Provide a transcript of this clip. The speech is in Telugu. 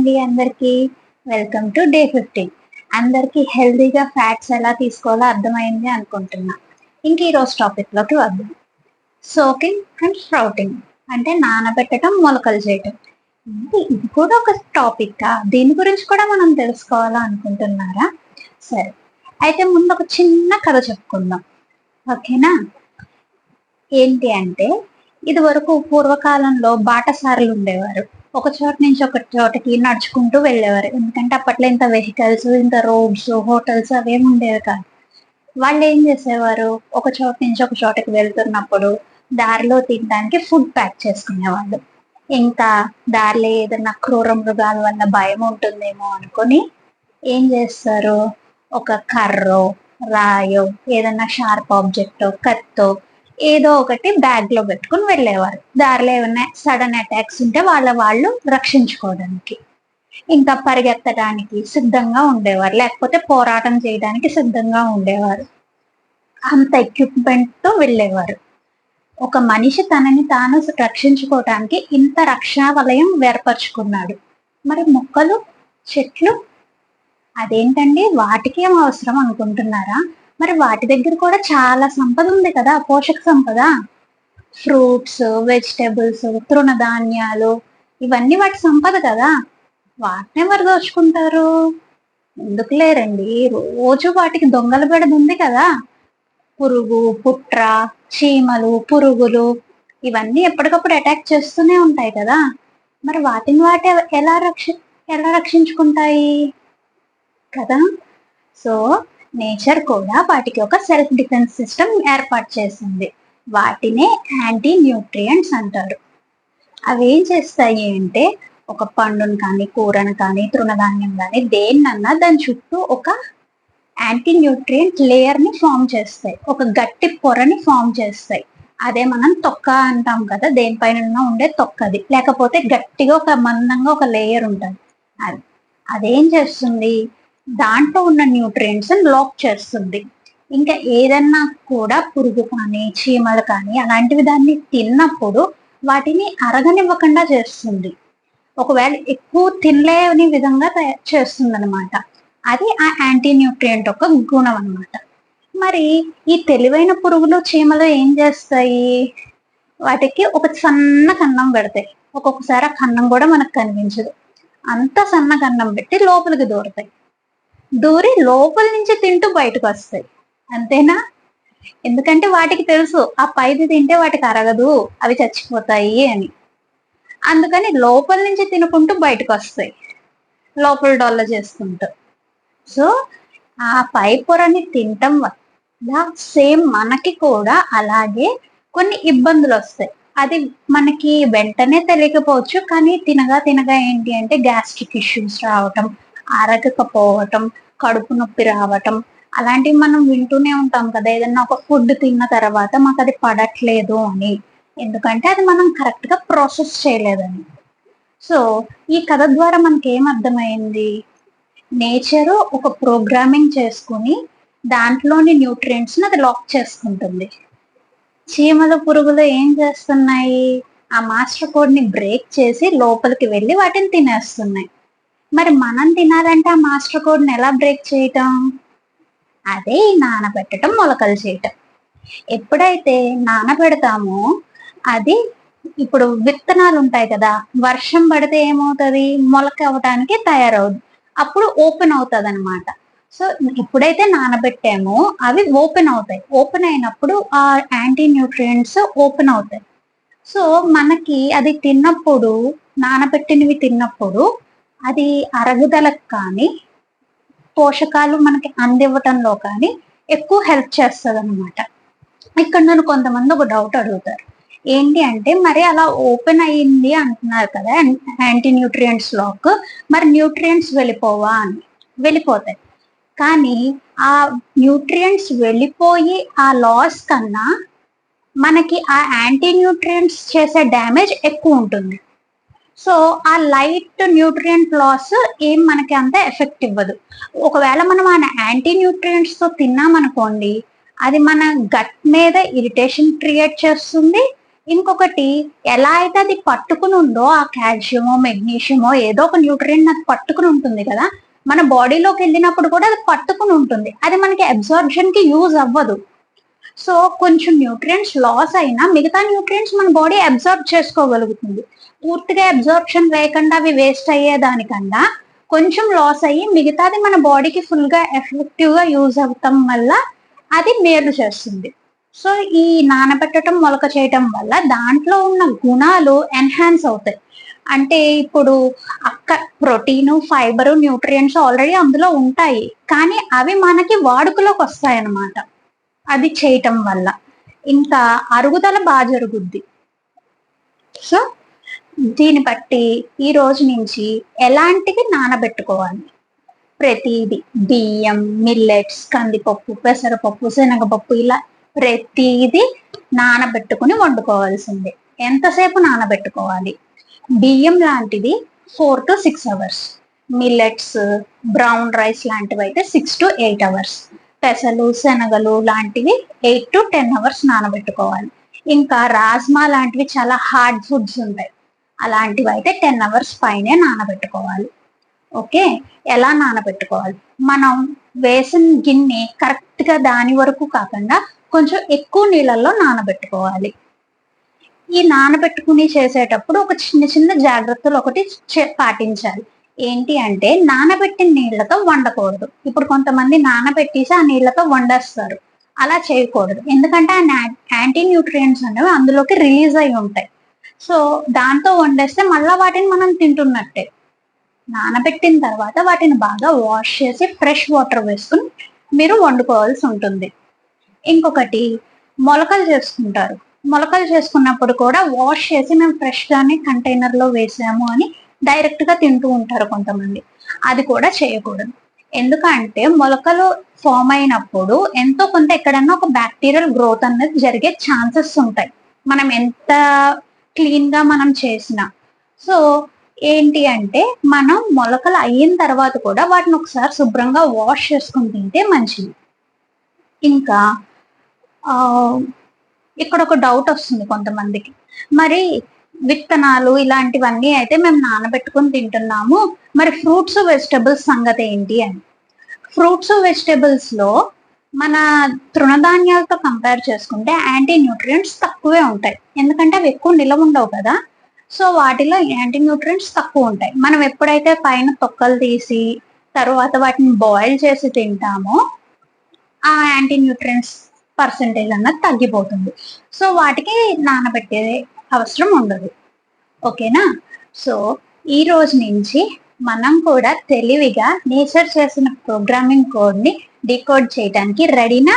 అండి అందరికి. Welcome to day 15. అందరికి హెల్దీగా ఫ్యాట్స్ ఎలా తీసుకోవాలో అర్థమైంది అనుకుంటున్నా. ఇంక ఈరోజు టాపిక్ లోకి వద్దాం. సోకింగ్ అండ్ స్ప్రౌటింగ్ అంటే నానబెట్టడం, మొలకలు చేయటం. ఇది కూడా ఒక టాపిక్. దీని గురించి కూడా మనం తెలుసుకోవాలా అనుకుంటున్నారా? సరే, అయితే ముందు ఒక చిన్న కథ చెప్పుకుందాం, ఓకేనా? ఏంటి అంటే, ఇది వరకు పూర్వకాలంలో బాటసారులు ఉండేవారు. ఒక చోట నుంచి ఒక చోటకి నడుచుకుంటూ వెళ్ళేవారు. ఎందుకంటే అప్పట్లో ఇంత వెహికల్స్, ఇంత రోడ్స్, హోటల్స్ అవేమి ఉండేవి కాదు. వాళ్ళు ఏం చేసేవారు, ఒక చోట నుంచి ఒక చోటకి వెళ్తున్నప్పుడు దారిలో తినడానికి ఫుడ్ ప్యాక్ చేసుకునేవాళ్ళు. ఇంకా దారిలో ఏదైనా క్రూర మృగాల వల్ల భయం ఉంటుందేమో అనుకొని ఏం చేస్తారు, ఒక కర్రో, రాయో, ఏదైనా షార్ప్ ఆబ్జెక్టో, కత్తో ఏదో ఒకటి బ్యాగ్ లో పెట్టుకుని వెళ్ళేవారు. దారిలో ఏమైనా సడన్ అటాక్స్ ఉంటే వాళ్ళు రక్షించుకోవడానికి. ఇంకా పరిగెత్తడానికి సిద్ధంగా ఉండేవారు, లేకపోతే పోరాటం చేయడానికి సిద్ధంగా ఉండేవారు. అంత ఎక్విప్మెంట్ తో వెళ్ళేవారు. ఒక మనిషి తనని తాను రక్షించుకోవటానికి ఇంత రక్షా వలయం ఏర్పరచుకున్నాడు. మరి మొక్కలు, చెట్లు అదేంటండి, వాటికి ఏం అవసరం అనుకుంటున్నారా? మరి వాటి దగ్గర కూడా చాలా సంపద ఉంది కదా, పోషక సంపద. ఫ్రూట్స్, వెజిటేబుల్స్, తృణధాన్యాలు, ఇవన్నీ వాటి సంపద కదా. వాటిని ఎవరు దోచుకుంటారు? ఎందుకు లేరండి, రోజు వాటికి దొంగల బెడద ఉంది కదా. పురుగు, పుట్ర, చీమలు, పురుగులు ఇవన్నీ ఎప్పటికప్పుడు అటాక్ చేస్తూనే ఉంటాయి కదా. మరి వాటిని వాటి ఎలా రక్షించుకుంటాయి కదా. సో నేచర్ కూడా వాటికి ఒక సెల్ఫ్ డిఫెన్స్ సిస్టమ్ ఏర్పాటు చేసింది. వాటినే యాంటీ న్యూట్రియంట్స్ అంటారు. అవి ఏం చేస్తాయి అంటే, ఒక పండును కానీ, కూరను కానీ, తృణధాన్యం కానీ దేన్నన్నా దాని చుట్టూ ఒక యాంటీ న్యూట్రియంట్ లేయర్ ని ఫామ్ చేస్తాయి, ఒక గట్టి పొరని ఫామ్ చేస్తాయి. అదే మనం తొక్క అంటాం కదా, దేనిపైన ఉండే తొక్కది, లేకపోతే గట్టిగా ఒక మందంగా ఒక లేయర్ ఉంటుంది. అదేం చేస్తుంది, దాంట్లో ఉన్న న్యూట్రియంట్స్ లాక్ చేస్తుంది. ఇంకా ఏదన్నా కూడా పురుగు కానీ, చీమలు కానీ అలాంటివి దాన్ని తిన్నప్పుడు వాటిని అరగనివ్వకుండా చేస్తుంది. ఒకవేళ ఎక్కువ తినలేని విధంగా చేస్తుంది అనమాట. అది ఆ యాంటీ న్యూట్రియంట్ ఒక గుణం అనమాట. మరి ఈ తెలివైన పురుగులు, చీమలు ఏం చేస్తాయి, వాటికి ఒక సన్న కన్నం పెడతాయి. ఒక్కొక్కసారి ఆ కన్నం కూడా మనకు కనిపించదు, అంత సన్న కన్నం పెట్టి లోపలికి దూరతాయి. దూరి లోపల నుంచి తింటూ బయటకు వస్తాయి. అంతేనా? ఎందుకంటే వాటికి తెలుసు ఆ పైది తింటే వాటికి అరగదు, అవి చచ్చిపోతాయి అని. అందుకని లోపల నుంచి తినుకుంటూ బయటకు వస్తాయి, లోపల డొల్ల చేసుకుంటూ. సో ఆ పై పొరని తినటం వల్ల సేమ్ మనకి కూడా అలాగే కొన్ని ఇబ్బందులు వస్తాయి. అది మనకి వెంటనే తెలియకపోవచ్చు, కానీ తినగా తినగా ఏంటి అంటే గ్యాస్ట్రిక్ ఇష్యూస్ రావటం, అరగకపోవటం, కడుపు నొప్పి రావటం అలాంటివి మనం వింటూనే ఉంటాం కదా. ఏదన్నా ఒక ఫుడ్ తిన్న తర్వాత మాకు అది పడట్లేదు అని, ఎందుకంటే అది మనం కరెక్ట్ గా ప్రాసెస్ చేయలేదని. సో ఈ కథ ద్వారా మనకి ఏం అర్థమైంది, నేచర్ ఒక ప్రోగ్రామింగ్ చేసుకుని దాంట్లోని న్యూట్రియంట్స్ ని అది లాక్ చేసుకుంటుంది. చీమలు, పురుగులు ఏం చేస్తున్నాయి, ఆ మాస్టర్ కోడ్ ని బ్రేక్ చేసి లోపలికి వెళ్ళి వాటిని తినేస్తున్నాయి. మరి మనం తినాలంటే ఆ మాస్టర్ కోడ్ ని ఎలా బ్రేక్ చేయటం, అదే నానబెట్టడం, మొలకలు చేయటం. ఎప్పుడైతే నానబెడతామో అది, ఇప్పుడు విత్తనాలు ఉంటాయి కదా, వర్షం పడితే ఏమవుతుంది, మొలక అవ్వటానికి తయారవుతుంది, అప్పుడు ఓపెన్ అవుతుంది అనమాట. సో ఎప్పుడైతే నానబెట్టామో అవి ఓపెన్ అవుతాయి. ఓపెన్ అయినప్పుడు ఆ యాంటీ న్యూట్రియంట్స్ ఓపెన్ అవుతాయి. సో మనకి అది తిన్నప్పుడు, నానబెట్టినవి తిన్నప్పుడు అది అరుగుదలకు కానీ, పోషకాలు మనకి అందివ్వటంలో కానీ ఎక్కువ హెల్ప్ చేస్తుంది అనమాట. ఇక్కడ నన్ను కొంతమంది ఒక డౌట్ అడుగుతారు, ఏంటి అంటే, మరి అలా ఓపెన్ అయ్యింది అంటున్నారు కదా యాంటీ న్యూట్రియంట్స్ లాక్, మరి న్యూట్రియంట్స్ వెళ్ళిపోవా అని. వెళ్ళిపోతాయి, కానీ ఆ న్యూట్రియంట్స్ వెళ్ళిపోయి ఆ లాస్ కన్నా మనకి ఆ యాంటీ న్యూట్రియంట్స్ చేసే డ్యామేజ్ ఎక్కువ ఉంటుంది. సో ఆ లైట్ న్యూట్రియంట్ లాస్ ఏం మనకి అంత ఎఫెక్ట్ ఇవ్వదు. ఒకవేళ మనం ఆ యాంటీ న్యూట్రియంట్స్ తో తిన్నామనుకోండి, అది మన గట్ మీద ఇరిటేషన్ క్రియేట్ చేస్తుంది, ఇంకొకటి ఎలా అయితే అది పట్టుకుని ఉందో ఆ కాల్షియమో మెగ్నీషియమో ఏదో ఒక న్యూట్రియంట్ అది పట్టుకుని ఉంటుంది కదా, మన బాడీలోకి వెళ్ళినప్పుడు కూడా అది పట్టుకుని ఉంటుంది. అది మనకి అబ్జార్ప్షన్ కి యూజ్ అవ్వదు. సో కొంచెం న్యూట్రియంట్స్ లాస్ అయినా మిగతా న్యూట్రియంట్స్ మన బాడీ అబ్జార్బ్ చేసుకోగలుగుతుంది. పూర్తిగా అబ్జార్ప్షన్ లేకుండా అవి వేస్ట్ అయ్యేదానికన్నా కొంచెం లాస్ అయ్యి మిగతాది మన బాడీకి ఫుల్ గా ఎఫెక్టివ్ గా యూజ్ అవటం వల్ల అది మేలు చేస్తుంది. సో ఈ నానబెట్టడం మొలక చేయటం వల్ల దాంట్లో ఉన్న గుణాలు ఎన్హాన్స్ అవుతాయి. అంటే ఇప్పుడు ప్రోటీన్, ఫైబర్, న్యూట్రియంట్స్ ఆల్రెడీ అందులో ఉంటాయి, కానీ అవి మనకి వాడుకలోకి వస్తాయి అన్నమాట అది చేయటం వల్ల. ఇంకా అరుగుదల బాగా జరుగుద్ది. సో దీన్ని బట్టి ఈ రోజు నుంచి ఎలాంటివి నానబెట్టుకోవాలి, ప్రతిది బియ్యం, మిల్లెట్స్, కందిపప్పు, పెసరపప్పు, శనగపప్పు, ఇలా ప్రతిది నానబెట్టుకుని వండుకోవాల్సిందే. ఎంతసేపు నానబెట్టుకోవాలి? బియ్యం లాంటిది 4 to 6 hours, millets, brown rice లాంటివి అయితే 6 to 8 hours, పెసలు, శనగలు లాంటివి 8 to 10 hours నానబెట్టుకోవాలి. ఇంకా రాజ్మా లాంటివి చాలా హార్డ్ ఫుడ్స్ ఉంటాయి, అలాంటివి అయితే 10 hours పైనే నానబెట్టుకోవాలి. ఓకే, ఎలా నానబెట్టుకోవాలి? మనం వేసిన గిన్నె కరెక్ట్ గా దాని వరకు కాకుండా కొంచెం ఎక్కువ నీళ్ళల్లో నానబెట్టుకోవాలి. ఈ నానబెట్టుకుని చేసేటప్పుడు ఒక చిన్న చిన్న జాగ్రత్తలు ఒకటి పాటించాలి. ఏంటి అంటే నానబెట్టిన నీళ్లతో వండకూడదు. ఇప్పుడు కొంతమంది నానబెట్టేసి ఆ నీళ్లతో వండేస్తారు. అలా చేయకూడదు, ఎందుకంటే ఆ యాంటీ న్యూట్రియంట్స్ అనేవి అందులోకి రిలీజ్ అయి ఉంటాయి. సో దాంతో వండేస్తే మళ్ళా వాటిని మనం తింటున్నట్టే. నానబెట్టిన తర్వాత వాటిని బాగా వాష్ చేసి ఫ్రెష్ వాటర్ వేసుకుని మీరు వండుకోవాల్సి ఉంటుంది. ఇంకొకటి, మొలకలు చేసుకుంటారు. మొలకలు చేసుకున్నప్పుడు కూడా వాష్ చేసి మేము ఫ్రెష్ గానే కంటైనర్ లో వేసాము అని డైరెక్ట్ గా తింటూ ఉంటారు కొంతమంది. అది కూడా చేయకూడదు, ఎందుకంటే మొలకలు ఫామ్ అయినప్పుడు ఎంతో కొంత ఎక్కడన్నా ఒక బ్యాక్టీరియల్ గ్రోత్ అనేది జరిగే ఛాన్సెస్ ఉంటాయి, మనం ఎంత క్లీన్ గా మనం చేసినా. సో ఏంటి అంటే మనం మొలకలు అయిన తర్వాత కూడా వాటిని ఒకసారి శుభ్రంగా వాష్ చేసుకుని తింటే మంచిది. ఇంకా ఇక్కడ ఒక డౌట్ వస్తుంది కొంతమందికి, మరి విత్తనాలు ఇలాంటివన్నీ అయితే మేము నానబెట్టుకుని తింటున్నాము, మరి ఫ్రూట్స్, వెజిటబుల్స్ సంగతి ఏంటి అని. ఫ్రూట్స్, వెజిటబుల్స్ లో మన తృణధాన్యాలతో కంపేర్ చేసుకుంటే యాంటీ న్యూట్రియంట్స్ తక్కువే ఉంటాయి, ఎందుకంటే అవి ఎక్కువ నిలవ ఉండవు కదా. సో వాటిలో యాంటీ న్యూట్రియంట్స్ తక్కువ ఉంటాయి. మనం ఎప్పుడైతే పైన తొక్కలు తీసి తర్వాత వాటిని బాయిల్ చేసి తింటామో ఆ యాంటీ న్యూట్రియంట్స్ పర్సంటేజ్ అన్నది తగ్గిపోతుంది. సో వాటికి నానబెట్టే అవసరం ఉండదు. ఓకేనా? సో ఈ రోజు నుంచి మనం కూడా తెలివిగా నేచర్ చేసిన ప్రోగ్రామింగ్ కోడ్ ని డీకోడ్ చేయడానికి రెడీనా?